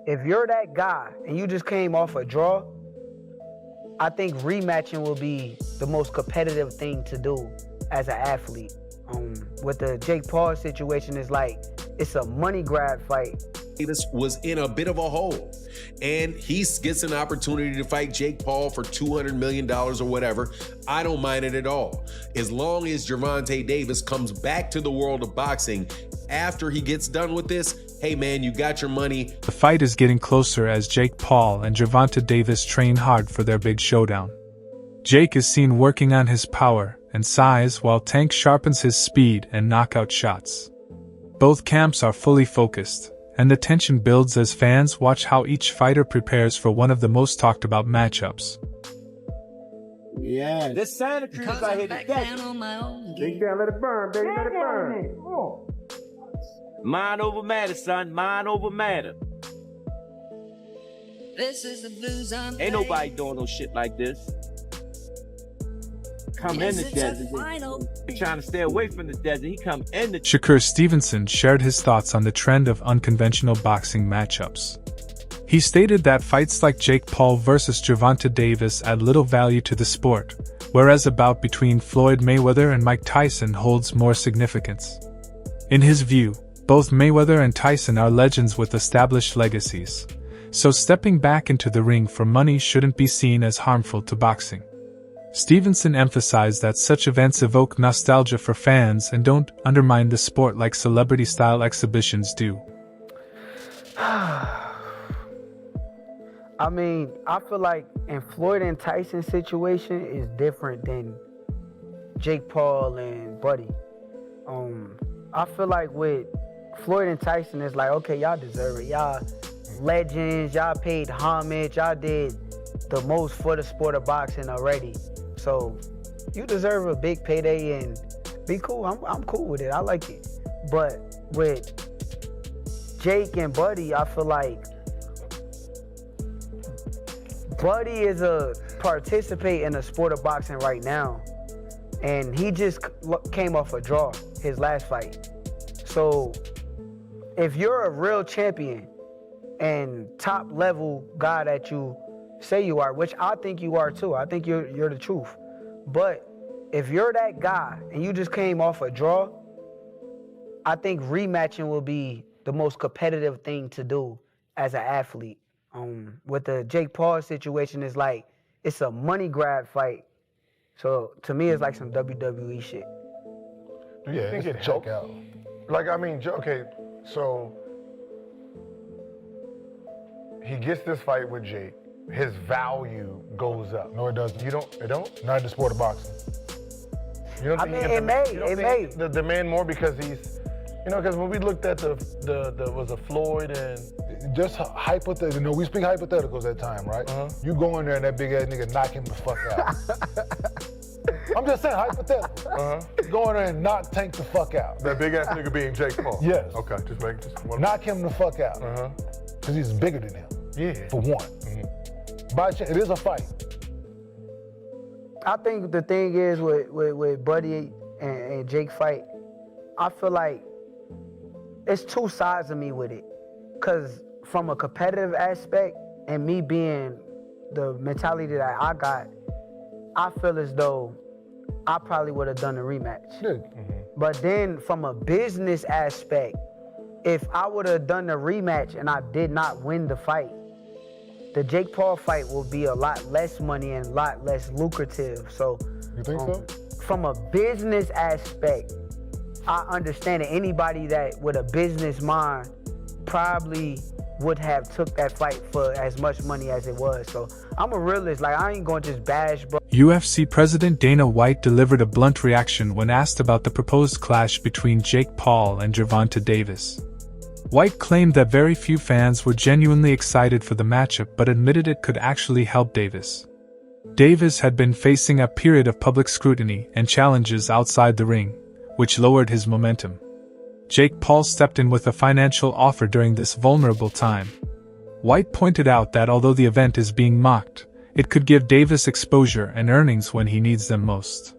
If you're that guy and you just came off a draw, I think rematching will be the most competitive thing to do as an athlete. With the Jake Paul situation, is like it's a money grab fight. Davis was in a bit of a hole, and he gets an opportunity to fight Jake Paul for $200 million or whatever. I don't mind it at all. As long as Gervonta Davis comes back to the world of boxing after he gets done with this, hey man, you got your money. The fight is getting closer as Jake Paul and Gervonta Davis train hard for their big showdown. Jake is seen working on his power and size while Tank sharpens his speed and knockout shots. Both camps are fully focused, and the tension builds as fans watch how each fighter prepares for one of the most talked about matchups. Yeah, this Santa Cruz I hit the deck. Big down, let it burn, baby, let it burn. Oh. Mind over matter, son. Mind over matter. This is the blues on. Ain't nobody doing no shit like this. Come in the desert. He trying to stay away from the desert. He come in the. Shakur Stevenson shared his thoughts on the trend of unconventional boxing matchups. He stated that fights like Jake Paul versus Gervonta Davis add little value to the sport, whereas a bout between Floyd Mayweather and Mike Tyson holds more significance. In his view, both Mayweather and Tyson are legends with established legacies, so stepping back into the ring for money shouldn't be seen as harmful to boxing. Stevenson emphasized that such events evoke nostalgia for fans and don't undermine the sport like celebrity-style exhibitions do. I mean, I feel like in Floyd and Tyson's situation is different than Jake Paul and Buddy. I feel like with Floyd and Tyson, it's like, okay, y'all deserve it. Y'all legends, y'all paid homage, y'all did the most for the sport of boxing already. So you deserve a big payday and be cool. I'm cool with it. I like it. But with Jake and Buddy, I feel like Buddy is a participate in the sport of boxing right now, and he just came off a draw his last fight. So if you're a real champion and top level guy that you say you are, which I think you are too, I think you're the truth. But if you're that guy and you just came off a draw, I think rematching will be the most competitive thing to do as an athlete. With the Jake Paul situation, is like it's a money grab fight. So to me, it's like some WWE shit. Do you think it helped out? Like, I mean, okay, so he gets this fight with Jake. His value goes up. No, it doesn't. It don't? Not in the sport of boxing. You don't think it may. The demand more because he's, because when we looked at the was a Floyd and. Just hypothetical. We speak hypotheticals at time, right? You go in there and that big ass nigga knock him the fuck out. I'm just saying hypothetical. Go in there and knock Tank the fuck out. That big ass nigga being Jake Paul. Yes. Okay, just knock him the fuck out. Because he's bigger than him. Yeah. For one. By chance, it is a fight. I think the thing is with Buddy and Jake fight, I feel like it's two sides of me with it. Because from a competitive aspect and me being the mentality that I got, I feel as though I probably would have done a rematch. But then from a business aspect, if I would have done the rematch and I did not win the fight, the Jake Paul fight will be a lot less money and a lot less lucrative. So, you think so? From a business aspect, I understand that anybody that with a business mind probably would have took that fight for as much money as it was. So I'm a realist. Like, I ain't gonna just bash, bro. UFC President Dana White delivered a blunt reaction when asked about the proposed clash between Jake Paul and Gervonta Davis. White claimed that very few fans were genuinely excited for the matchup but admitted it could actually help Davis. Davis had been facing a period of public scrutiny and challenges outside the ring, which lowered his momentum. Jake Paul stepped in with a financial offer during this vulnerable time. White pointed out that although the event is being mocked, it could give Davis exposure and earnings when he needs them most.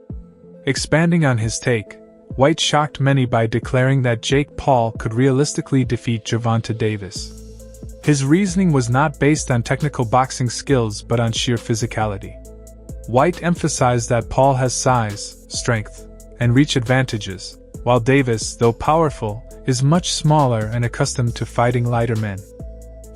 Expanding on his take, White shocked many by declaring that Jake Paul could realistically defeat Gervonta Davis. His reasoning was not based on technical boxing skills but on sheer physicality. White emphasized that Paul has size, strength, and reach advantages, while Davis, though powerful, is much smaller and accustomed to fighting lighter men.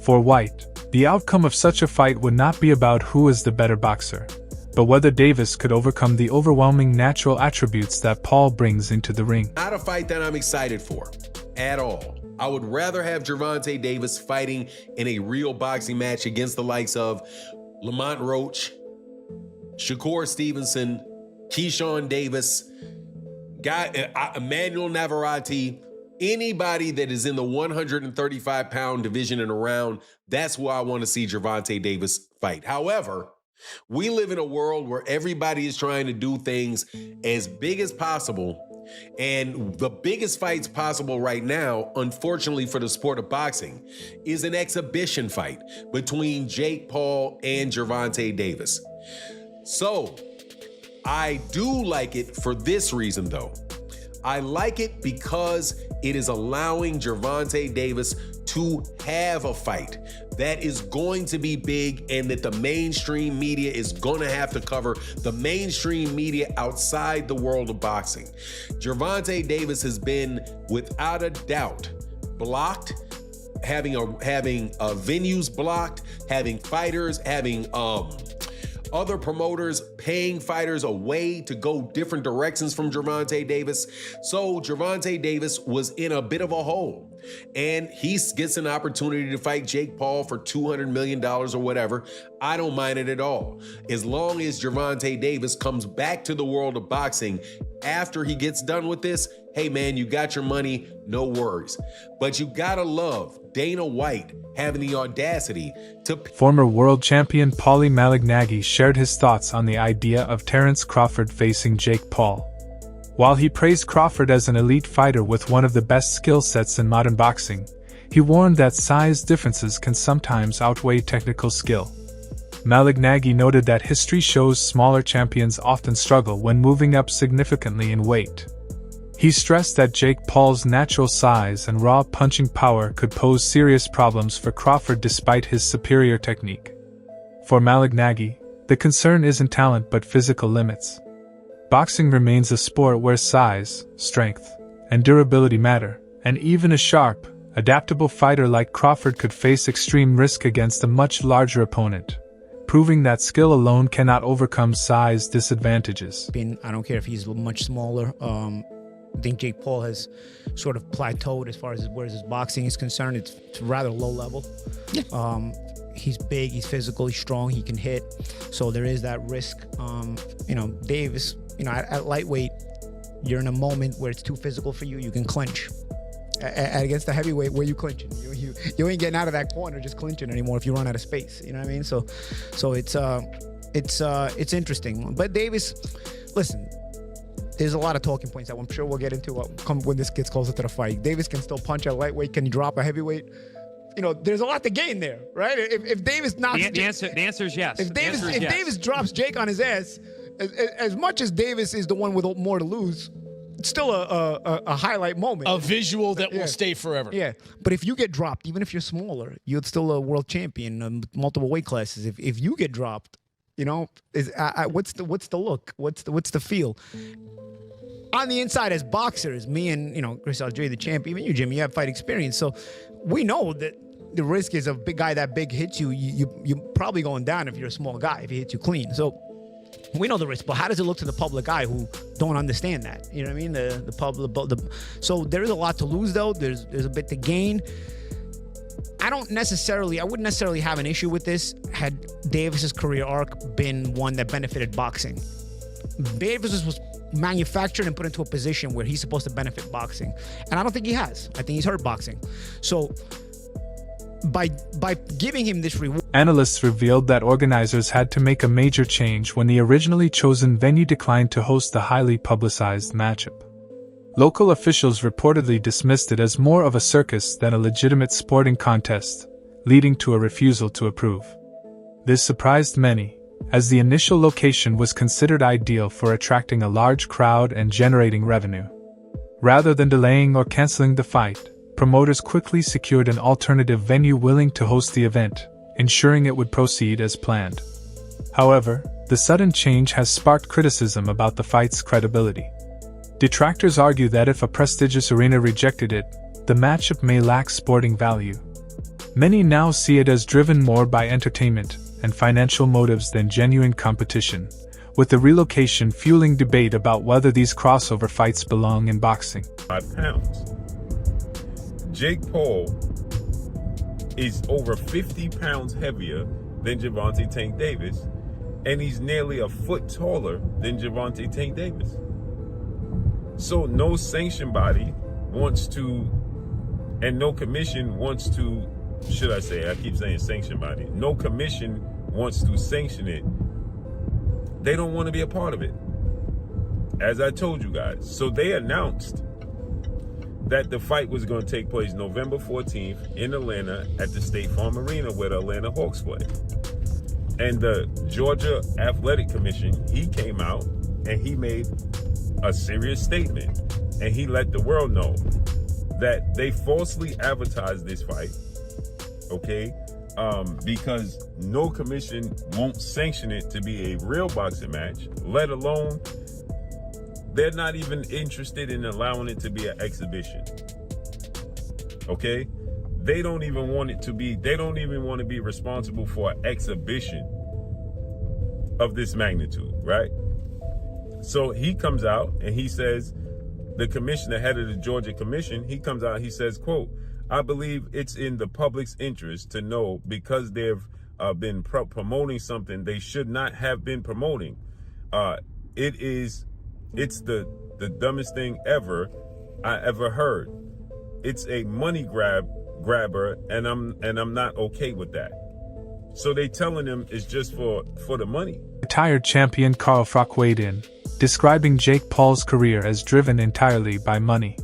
For White, the outcome of such a fight would not be about who is the better boxer, but whether Davis could overcome the overwhelming natural attributes that Paul brings into the ring. Not a fight that I'm excited for, at all. I would rather have Gervonta Davis fighting in a real boxing match against the likes of Lamont Roach, Shakur Stevenson, Keyshawn Davis, Emmanuel Navarrete, anybody that is in the 135-pound division and around. That's where I want to see Gervonta Davis fight. However, we live in a world where everybody is trying to do things as big as possible. And the biggest fights possible right now, unfortunately for the sport of boxing, is an exhibition fight between Jake Paul and Gervonta Davis. So, I do like it for this reason, though. I like it because it is allowing Gervonta Davis to have a fight that is going to be big and that the mainstream media is going to have to cover, the mainstream media outside the world of boxing. Gervonta Davis has been, without a doubt, blocked, having venues blocked, having fighters, having other promoters paying fighters away to go different directions from Gervonta Davis. So Gervonta Davis was in a bit of a hole. And he gets an opportunity to fight Jake Paul for $200 million or whatever. I don't mind it at all. As long as Gervonta Davis comes back to the world of boxing after he gets done with this, hey man, you got your money, no worries. But you gotta love Dana White having the audacity to... Former world champion Paulie Malignaggi shared his thoughts on the idea of Terence Crawford facing Jake Paul. While he praised Crawford as an elite fighter with one of the best skill sets in modern boxing, he warned that size differences can sometimes outweigh technical skill. Malignaggi noted that history shows smaller champions often struggle when moving up significantly in weight. He stressed that Jake Paul's natural size and raw punching power could pose serious problems for Crawford despite his superior technique. For Malignaggi, the concern isn't talent but physical limits. Boxing remains a sport where size, strength, and durability matter, and even a sharp, adaptable fighter like Crawford could face extreme risk against a much larger opponent, proving that skill alone cannot overcome size disadvantages. I don't care if he's much smaller. I think Jake Paul has sort of plateaued as far as where his boxing is concerned. It's rather low level. Yeah. He's big, he's physical, he's strong, he can hit. So there is that risk. Davis, at lightweight, you're in a moment where it's too physical for you. You can clinch. Against the heavyweight, where you clinching? You ain't getting out of that corner just clinching anymore if you run out of space. You know what I mean? So it's interesting. But Davis, listen. There's a lot of talking points that I'm sure we'll get into when this gets closer to the fight. Davis can still punch at lightweight. Can he drop a heavyweight? There's a lot to gain there, right? If Davis knocks... The answer is yes. If Davis drops Jake on his ass, as much as Davis is the one with more to lose, it's still a highlight moment. A visual that will stay forever. Yeah, but if you get dropped, even if you're smaller, you're still a world champion, multiple weight classes. If you get dropped, what's the look? What's the feel? On the inside, as boxers, me and Chris Algieri, the champ, even you, Jimmy, you have fight experience, so we know that the risk is a big guy that big hits you. You're probably going down if you're a small guy if he hits you clean. So we know the risk, but how does it look to the public eye who don't understand that? You know what I mean? The public. So there is a lot to lose, though. There's a bit to gain. I wouldn't necessarily have an issue with this had Davis's career arc been one that benefited boxing. Davis was manufactured and put into a position where he's supposed to benefit boxing, and I don't think he has. I think he's hurt boxing. So by giving him this reward, analysts revealed that organizers had to make a major change when the originally chosen venue declined to host the highly publicized matchup. Local officials reportedly dismissed it as more of a circus than a legitimate sporting contest, leading to a refusal to approve. This surprised many, as the initial location was considered ideal for attracting a large crowd and generating revenue. Rather than delaying or canceling the fight, promoters quickly secured an alternative venue willing to host the event, ensuring it would proceed as planned. However, the sudden change has sparked criticism about the fight's credibility. Detractors argue that if a prestigious arena rejected it, the matchup may lack sporting value. Many now see it as driven more by entertainment and financial motives than genuine competition, with the relocation fueling debate about whether these crossover fights belong in boxing. 5 pounds. Jake Paul is over 50 pounds heavier than Gervonta Tank Davis, and he's nearly a foot taller than Gervonta Tank Davis. So no sanction body wants to, and no commission wants to, should I say, I keep saying sanction body, no commission wants to sanction it. They don't want to be a part of it, as I told you guys. So they announced that the fight was going to take place November 14th in Atlanta at the State Farm Arena where the Atlanta Hawks play. And the Georgia Athletic Commission, he came out and he made a serious statement. And he let the world know that they falsely advertised this fight, okay? Because no commission won't sanction it to be a real boxing match, let alone they're not even interested in allowing it to be an exhibition. Okay? They don't even want it to be, they don't even want to be responsible for an exhibition of this magnitude, right? So he comes out and he says, the commissioner, head of the Georgia Commission, he comes out, he says, quote, I believe it's in the public's interest to know because they've been promoting something they should not have been promoting. It's the dumbest thing I ever heard. It's a money grabber, and I'm not okay with that. So they telling him it's just for the money. Retired champion Carl Froch weighed in, describing Jake Paul's career as driven entirely by money.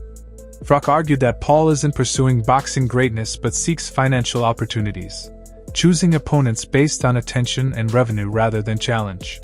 Froch argued that Paul isn't pursuing boxing greatness but seeks financial opportunities, choosing opponents based on attention and revenue rather than challenge.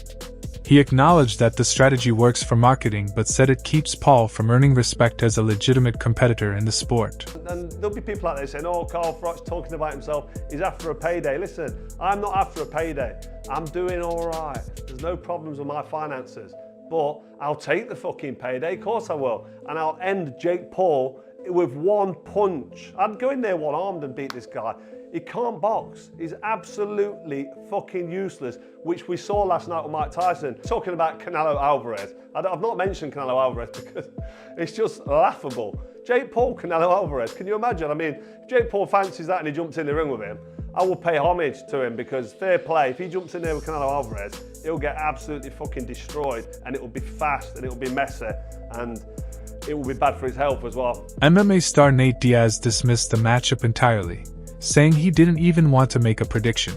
He acknowledged that the strategy works for marketing but said it keeps Paul from earning respect as a legitimate competitor in the sport. And there'll be people out there saying, oh, Carl Froch's talking about himself, he's after a payday. Listen, I'm not after a payday. I'm doing all right. There's no problems with my finances. But I'll take the fucking payday, of course I will. And I'll end Jake Paul with one punch. I'd go in there one-armed and beat this guy. He can't box. He's absolutely fucking useless, which we saw last night with Mike Tyson. Talking about Canelo Alvarez. I've not mentioned Canelo Alvarez because it's just laughable. Jake Paul, Canelo Alvarez, can you imagine? I mean, if Jake Paul fancies that and he jumps in the ring with him, I will pay homage to him because fair play, if he jumps in there with Canelo Alvarez, he'll get absolutely fucking destroyed and it will be fast and it will be messy and it will be bad for his health as well. MMA star Nate Diaz dismissed the matchup entirely, saying he didn't even want to make a prediction.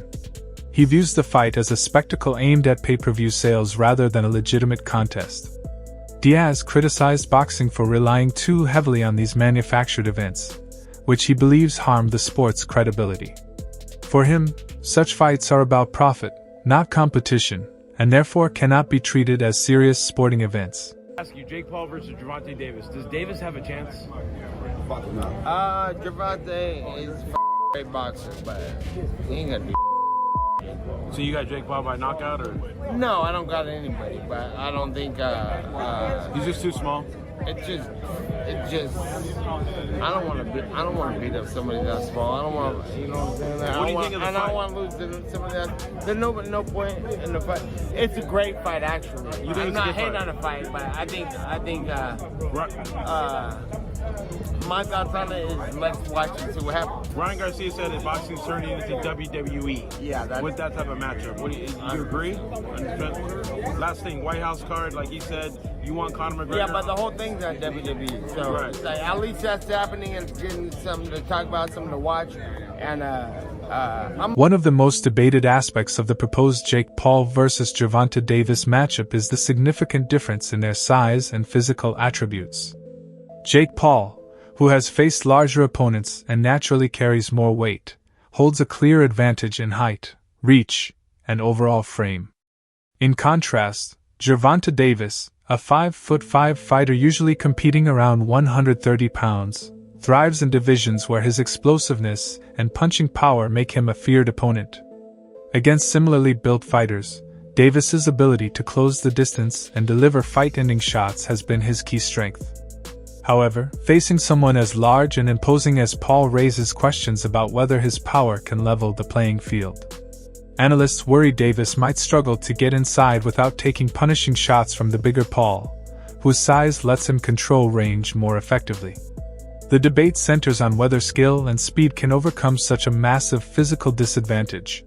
He views the fight as a spectacle aimed at pay-per-view sales rather than a legitimate contest. Diaz criticized boxing for relying too heavily on these manufactured events, which he believes harm the sport's credibility. For him, such fights are about profit, not competition, and therefore cannot be treated as serious sporting events. Ask you, Jake Paul versus Gervonta Davis. Does Davis have a chance? Gervonta is a great boxer, but he ain't gonna be. So you got Jake Paul by knockout, or? No, I don't got anybody, but I don't think. He's just too small. It just. I don't want to beat up somebody that small. I don't want to, you know what I'm saying? What do you think of the fight? I don't want to lose to somebody that. There's no point in the fight. It's a great fight, actually. I'm not hating on the fight, but I think. My thoughts on it is let's watch and see what happens. Ryan Garcia said that boxing's turning into WWE. Yeah, with that type of matchup. What do you agree? Last thing, White House card, like he said, you want Conor McGregor? Yeah, but the whole thing's on WWE. So right. It's like, at least that's happening and getting something to talk about, something to watch. And one of the most debated aspects of the proposed Jake Paul versus Gervonta Davis matchup is the significant difference in their size and physical attributes. Jake Paul, who has faced larger opponents and naturally carries more weight, holds a clear advantage in height, reach, and overall frame. In contrast, Gervonta Davis, a 5'5" fighter usually competing around 130 pounds, thrives in divisions where his explosiveness and punching power make him a feared opponent. Against similarly built fighters, Davis's ability to close the distance and deliver fight-ending shots has been his key strength. However, facing someone as large and imposing as Paul raises questions about whether his power can level the playing field. Analysts worry Davis might struggle to get inside without taking punishing shots from the bigger Paul, whose size lets him control range more effectively. The debate centers on whether skill and speed can overcome such a massive physical disadvantage.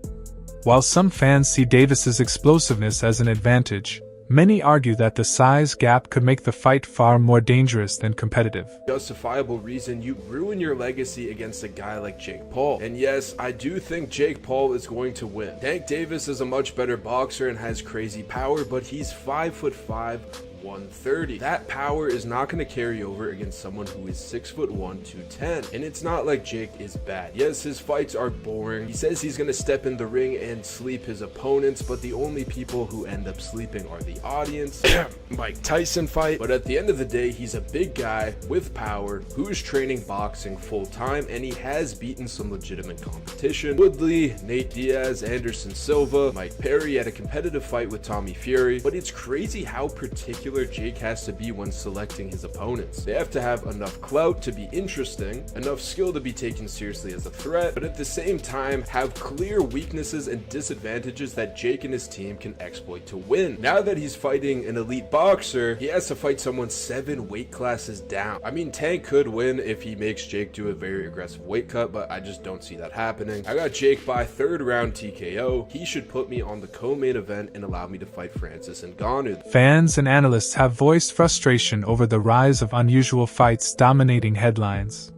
While some fans see Davis's explosiveness as an advantage, many argue that the size gap could make the fight far more dangerous than competitive. Justifiable reason you ruin your legacy against a guy like Jake Paul. And yes, I do think Jake Paul is going to win. Tank Davis is a much better boxer and has crazy power, but he's 5'5", 130. That power is not going to carry over against someone who is 6'1", 210. And it's not like Jake is bad. Yes, his fights are boring. He says he's going to step in the ring and sleep his opponents, but the only people who end up sleeping are the audience. Mike Tyson fight. But at the end of the day, he's a big guy with power who's training boxing full time, and he has beaten some legitimate competition. Woodley, Nate Diaz, Anderson Silva, Mike Perry had a competitive fight with Tommy Fury, but it's crazy how particular Jake has to be when selecting his opponents. They have to have enough clout to be interesting, enough skill to be taken seriously as a threat, but at the same time have clear weaknesses and disadvantages that Jake and his team can exploit to win. Now that he's fighting an elite boxer, he has to fight someone 7 weight classes down. I mean, Tank could win if he makes Jake do a very aggressive weight cut, but I just don't see that happening. I got Jake by 3rd round TKO. He should put me on the co-main event and allow me to fight Francis Ngannou. Fans and analysts have voiced frustration over the rise of unusual fights dominating headlines.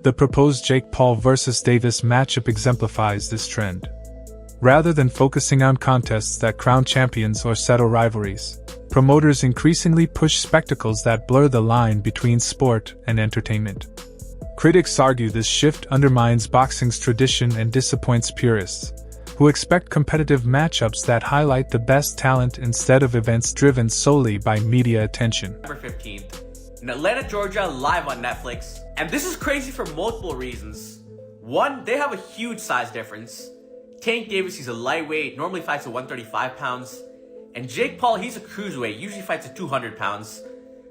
The proposed Jake Paul vs. Davis matchup exemplifies this trend. Rather than focusing on contests that crown champions or settle rivalries, promoters increasingly push spectacles that blur the line between sport and entertainment. Critics argue this shift undermines boxing's tradition and disappoints purists, who expect competitive matchups that highlight the best talent instead of events driven solely by media attention. November 15th, in Atlanta, Georgia, live on Netflix. And this is crazy for multiple reasons. One, they have a huge size difference. Tank Davis, he's a lightweight, normally fights at 135 pounds. And Jake Paul, he's a cruiserweight, usually fights at 200 pounds.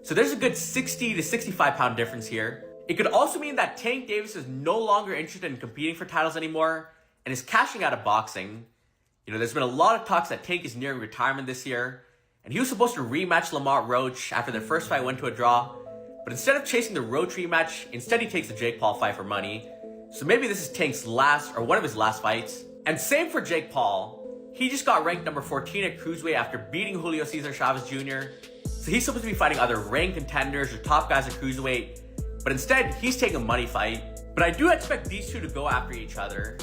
So there's a good 60 to 65 pound difference here. It could also mean that Tank Davis is no longer interested in competing for titles anymore and is cashing out of boxing. You know, there's been a lot of talks that Tank is nearing retirement this year, and he was supposed to rematch Lamont Roach after their first fight went to a draw, but instead of chasing the Roach rematch, instead he takes the Jake Paul fight for money. So maybe this is Tank's last, or one of his last fights. And same for Jake Paul. He just got ranked number 14 at cruiserweight after beating Julio Cesar Chavez Jr. So he's supposed to be fighting other ranked contenders or top guys at cruiserweight, but instead he's taking a money fight. But I do expect these two to go after each other.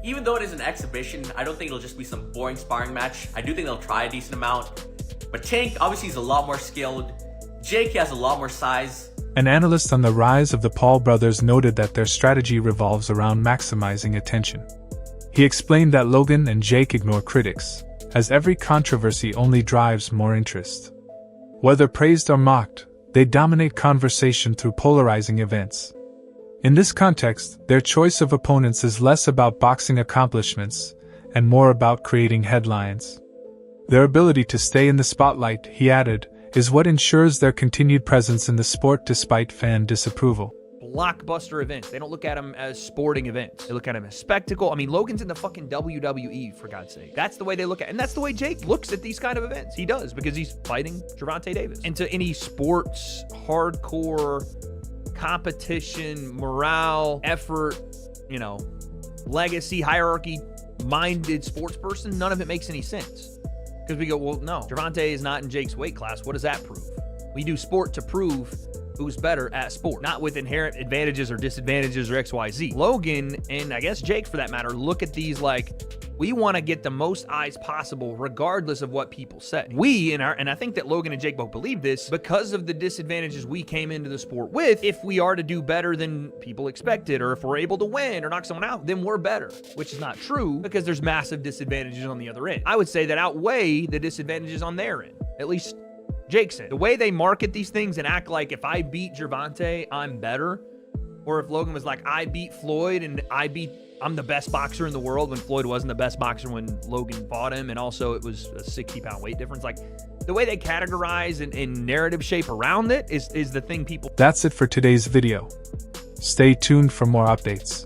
Even though it is an exhibition, I don't think it'll just be some boring sparring match. I do think they'll try a decent amount. But Tank, obviously, he's a lot more skilled. Jake, he has a lot more size. An analyst on the rise of the Paul brothers noted that their strategy revolves around maximizing attention. He explained that Logan and Jake ignore critics, as every controversy only drives more interest. Whether praised or mocked, they dominate conversation through polarizing events. In this context, their choice of opponents is less about boxing accomplishments and more about creating headlines. Their ability to stay in the spotlight, he added, is what ensures their continued presence in the sport despite fan disapproval. Blockbuster events. They don't look at them as sporting events. They look at them as spectacle. I mean, Logan's in the fucking WWE, for God's sake. That's the way they look at it. And that's the way Jake looks at these kind of events. He does, because he's fighting Gervonta Davis. Into any sports, hardcore competition, morale, effort, you know, legacy, hierarchy-minded sports person, none of it makes any sense. Because we go, well, no, Gervonta is not in Jake's weight class. What does that prove? We do sport to prove who's better at sport, not with inherent advantages or disadvantages or XYZ. Logan, and I guess Jake for that matter, look at these like We want to get the most eyes possible, regardless of what people say. And I think that Logan and Jake both believe this, because of the disadvantages we came into the sport with. If we are to do better than people expected, or if we're able to win or knock someone out, then we're better, which is not true, because there's massive disadvantages on the other end. I would say that outweigh the disadvantages on their end, at least Jake's end. The way they market these things and act like if I beat Gervonta, I'm better, or if Logan was like, I beat Floyd and I'm the best boxer in the world, when Floyd wasn't the best boxer when Logan fought him, and also it was a 60-pound weight difference. Like, the way they categorize and narrative shape around it is the thing people... That's it for today's video. Stay tuned for more updates.